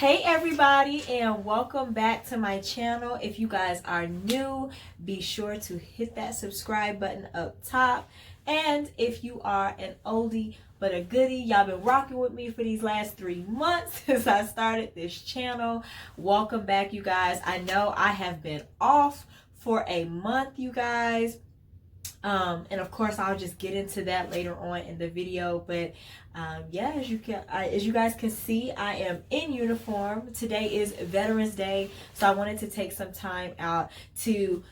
Hey everybody, and welcome back to my channel. If you guys are new, be sure to hit that subscribe button up top. And if you are an oldie but a goodie, y'all been rocking with me for these last 3 months since I started this channel. Welcome back, you guys. I know I have been off for a month, you guys. And of course I'll just get into that later on in the video, but yeah, as you guys can see, I am in uniform. Today is Veterans Day, so I wanted to take some time out to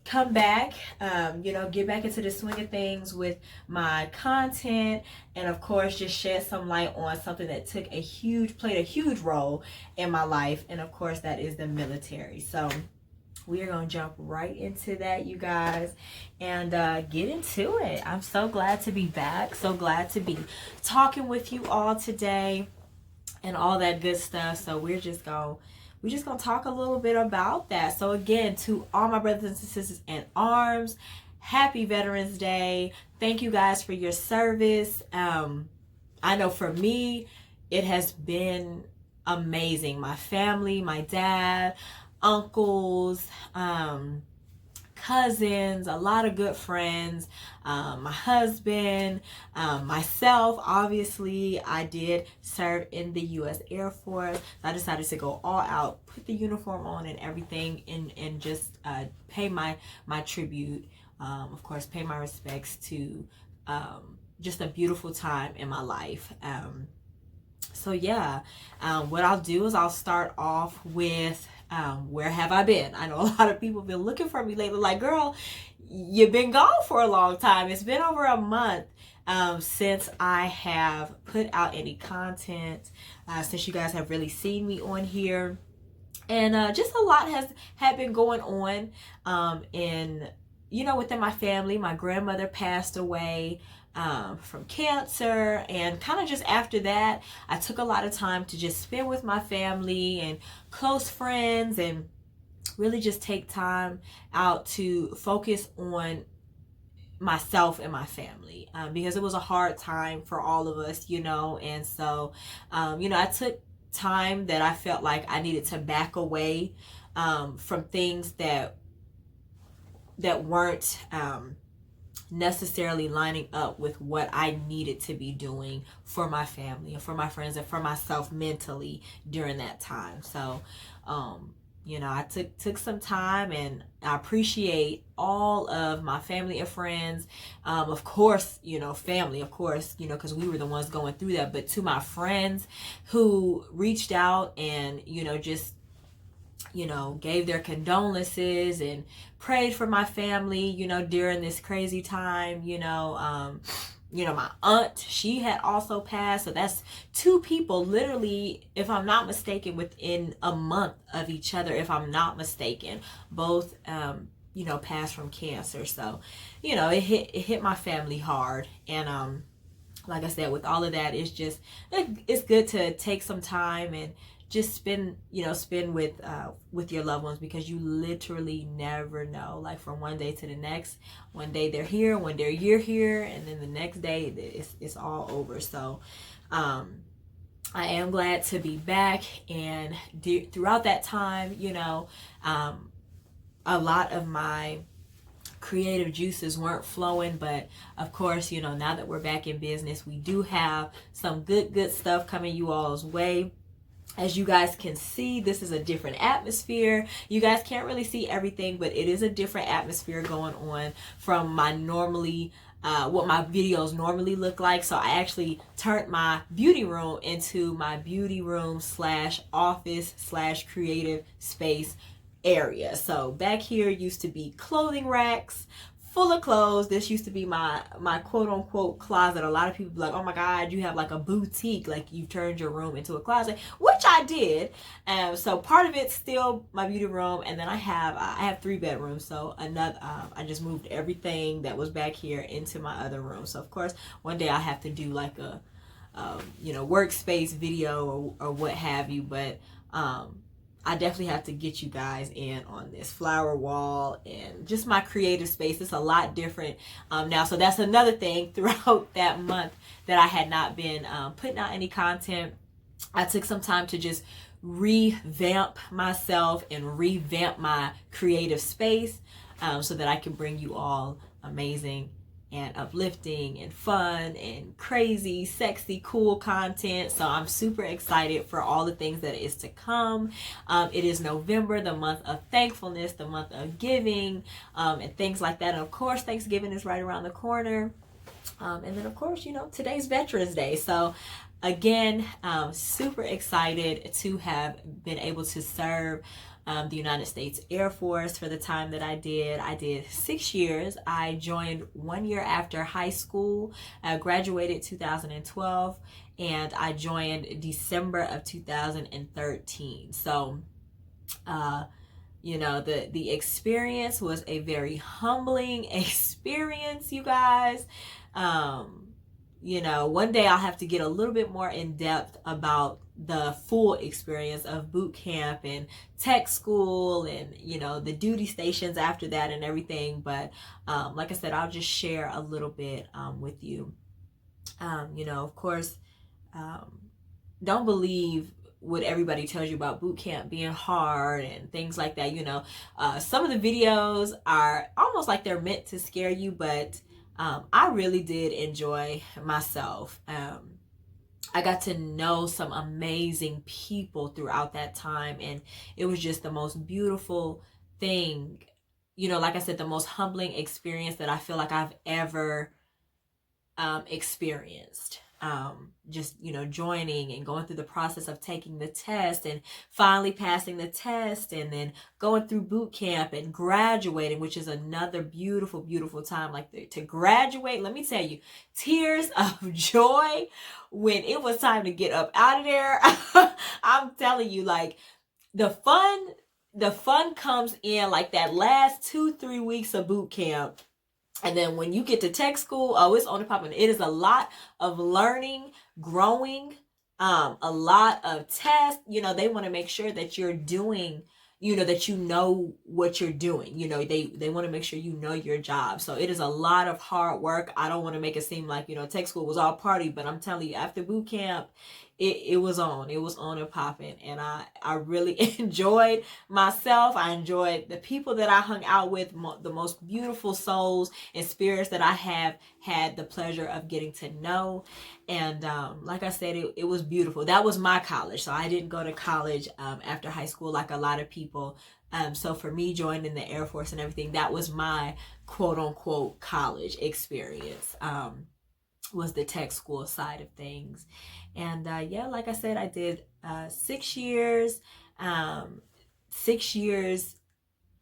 come back, get back into the swing of things with my content, and of course just shed some light on something that played a huge role in my life, and of course that is the military. So we are going to jump right into that, you guys, and get into it. I'm so glad to be back. So glad to be talking with you all today and all that good stuff. So we're just going to talk a little bit about that. So again, to all my brothers and sisters in arms, happy Veterans Day. Thank you guys for your service. I know for me, it has been amazing. My family, my dad, uncles, cousins, a lot of good friends, my husband, myself. Obviously I did serve in the U.S. Air Force. I decided to go all out, put the uniform on and everything, and just pay my tribute, of course pay my respects to just a beautiful time in my life. So yeah, what I'll do is I'll start off with where have I been? I know a lot of people have been looking for me lately, like, girl, you've been gone for a long time. It's been over a month since I have put out any content, since you guys have really seen me on here. And just a lot had been going on within my family. My grandmother passed away from cancer, and kind of just after that I took a lot of time to just spend with my family and close friends, and really just take time out to focus on myself and my family, because it was a hard time for all of us, and so I took time that I felt like I needed to back away from things that weren't necessarily lining up with what I needed to be doing for my family and for my friends and for myself mentally during that time. So I took some time, and I appreciate all of my family and friends, of course, family, of course, because we were the ones going through that, but to my friends who reached out and just gave their condolences and prayed for my family, during this crazy time. My aunt, she had also passed. So that's 2 people, literally, if I'm not mistaken, within a month of each other, if I'm not mistaken, both, passed from cancer. So, it hit my family hard. And, like I said, with all of that, it's good to take some time and just spend with your loved ones, because you literally never know, like, from one day to the next. One day they're here, one day you're here, and then the next day it's all over. So I am glad to be back, and throughout that time, a lot of my creative juices weren't flowing, but of course, now that we're back in business, we do have some good stuff coming you all's way. As you guys can see, this is a different atmosphere. You guys can't really see everything, but it is a different atmosphere going on from my what my videos normally look like. So I actually turned my beauty room into my beauty room / office / creative space area. So back here used to be clothing racks full of clothes. This used to be my quote unquote closet. A lot of people be like, oh my God, you have like a boutique, like you turned your room into a closet, which I did. So part of it's still my beauty room, and then I have 3 bedrooms. So another, I just moved everything that was back here into my other room. So of course one day I have to do like a workspace video or what have you, but I definitely have to get you guys in on this flower wall and just my creative space. It's a lot different now. So that's another thing throughout that month that I had not been putting out any content. I took some time to just revamp myself and revamp my creative space, so that I can bring you all amazing and uplifting and fun and crazy, sexy, cool content. So I'm super excited for all the things that is to come. It is November, the month of thankfulness, the month of giving, and things like that. And of course, Thanksgiving is right around the corner. And then of course, today's Veterans Day. So again, super excited to have been able to serve the United States Air Force for the time that I did. I did 6 years. I joined 1 year after high school. I graduated 2012, and I joined December of 2013. So, the experience was a very humbling experience, you guys. One day I'll have to get a little bit more in depth about the full experience of boot camp and tech school and, the duty stations after that and everything. But like I said, I'll just share a little bit with you. Of course, don't believe what everybody tells you about boot camp being hard and things like that. Some of the videos are almost like they're meant to scare you, but I really did enjoy myself. I got to know some amazing people throughout that time, and it was just the most beautiful thing. Like I said, the most humbling experience that I feel like I've ever experienced. Just joining and going through the process of taking the test and finally passing the test, and then going through boot camp and graduating, which is another beautiful time. Like to graduate, let me tell you, tears of joy when it was time to get up out of there. I'm telling you, like the fun comes in like that last 2-3 weeks of boot camp. And then when you get to tech school, it's on the pop. And it is a lot of learning, growing, a lot of tests. They want to make sure that you're doing, that you know what you're doing. They want to make sure you know your job. So it is a lot of hard work. I don't want to make it seem like, tech school was all party, but I'm telling you, after boot camp, it was on and popping. And I really enjoyed myself. I enjoyed the people that I hung out with, the most beautiful souls and spirits that I have had the pleasure of getting to know. And like I said, it was beautiful. That was my college. So I didn't go to college after high school like a lot of people. So for me, joining the Air Force and everything, that was my quote unquote college experience. Was the tech school side of things. And like I said, I did 6 years, 6 years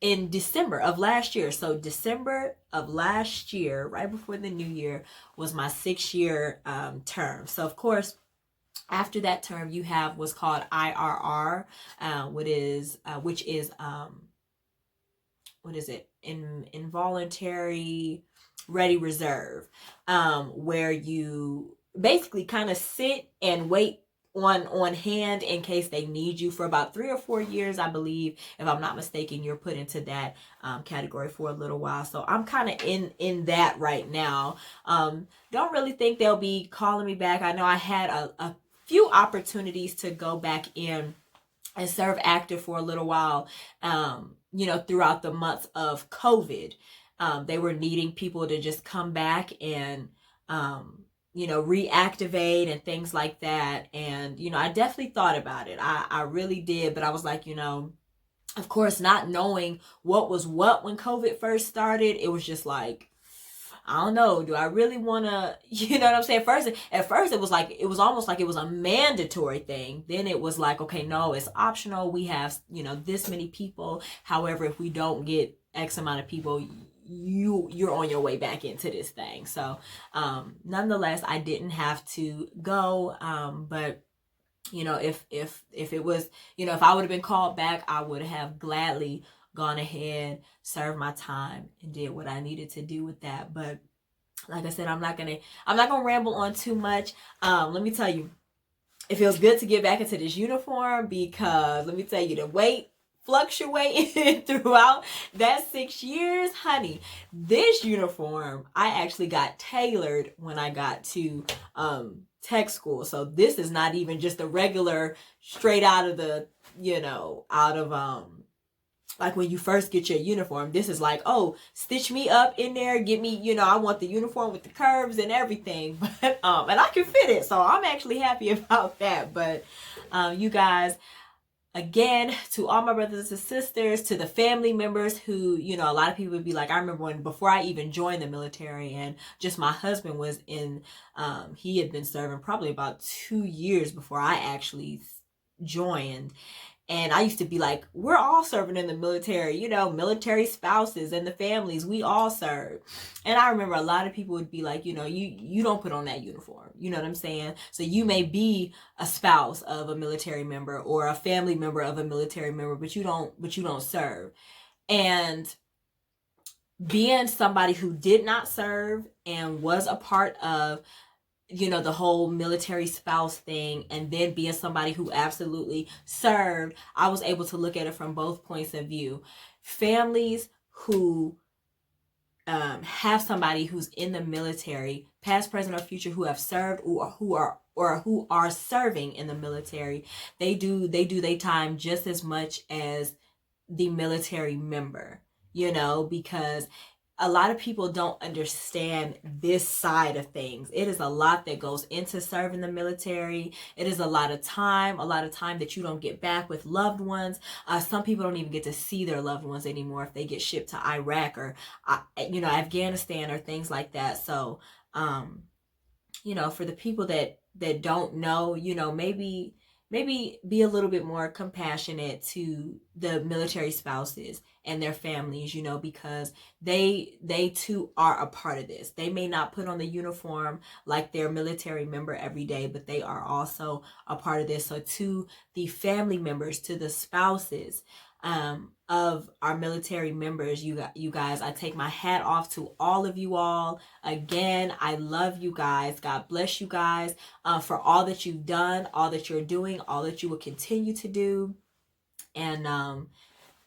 in December of last year. So December of last year, right before the new year, was my 6-year term. So of course, after that term, you have what's called IRR, which is involuntary ready reserve, where you basically kind of sit and wait on hand in case they need you for about 3 or 4 years, I believe. If I'm not mistaken, you're put into that category for a little while. So I'm kind of in that right now. Don't really think they'll be calling me back. I know I had a few opportunities to go back in and serve active for a little while, throughout the months of COVID. They were needing people to just come back and, reactivate and things like that. And, I definitely thought about it. I really did. But I was like, of course, not knowing what was what when COVID first started, it was just like, I don't know, do I really want to, you know what I'm saying? At first it was almost like it was a mandatory thing. Then it was like, okay, no, it's optional. We have, this many people. However, if we don't get X amount of people, you're on your way back into this thing. So, nonetheless, I didn't have to go. But if it was, if I would have been called back, I would have gladly gone ahead, served my time, and did what I needed to do with that. But like I said, I'm not gonna ramble on too much. Let me tell you, it feels good to get back into this uniform, because let me tell you, the weight fluctuating throughout that 6 years, honey. This uniform, I actually got tailored when I got to tech school. So this is not even just a regular straight out of the, out of like when you first get your uniform. This is like, oh, stitch me up in there, get me, I want the uniform with the curves and everything. But and I can fit it, so I'm actually happy about that. But you guys, again, to all my brothers and sisters, to the family members who, a lot of people would be like, I remember when, before I even joined the military, and just my husband was in, he had been serving probably about 2 years before I actually joined. And I used to be like, we're all serving in the military, military spouses and the families, we all serve. And I remember a lot of people would be like, you don't put on that uniform. You know what I'm saying? So you may be a spouse of a military member or a family member of a military member, but you don't serve. And being somebody who did not serve and was a part of the whole military spouse thing, and then being somebody who absolutely served, I was able to look at it from both points of view. Families who have somebody who's in the military, past, present, or future, who have served or who are serving in the military, they do their time just as much as the military member, because a lot of people don't understand this side of things. It is a lot that goes into serving the military. It is a lot of time that you don't get back with loved ones. Some people don't even get to see their loved ones anymore if they get shipped to Iraq or, Afghanistan or things like that. So, for the people that don't know, maybe be a little bit more compassionate to the military spouses and their families, because they too are a part of this. They may not put on the uniform like their military member every day, but they are also a part of this. So to the family members, to the spouses of our military members, you guys, I take my hat off to all of you all. Again, I love you guys. God bless you guys for all that you've done, all that you're doing, all that you will continue to do. And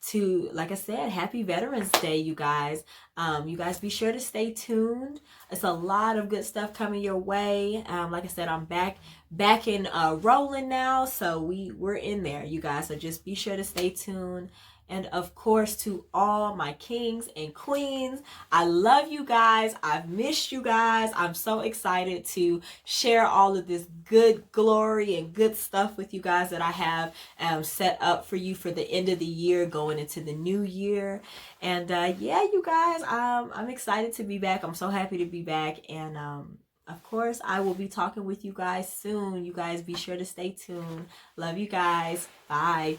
to, like I said, happy Veterans Day, you guys. You guys be sure to stay tuned. It's a lot of good stuff coming your way. Like I said, I'm back in rolling now, so we're in there, you guys. So just be sure to stay tuned. And of course, to all my kings and queens, I love you guys. I've missed you guys. I'm so excited to share all of this good glory and good stuff with you guys that I have set up for you for the end of the year, going into the new year. And yeah, you guys, I'm excited to be back. I'm so happy to be back. And of course, I will be talking with you guys soon. You guys be sure to stay tuned. Love you guys. Bye.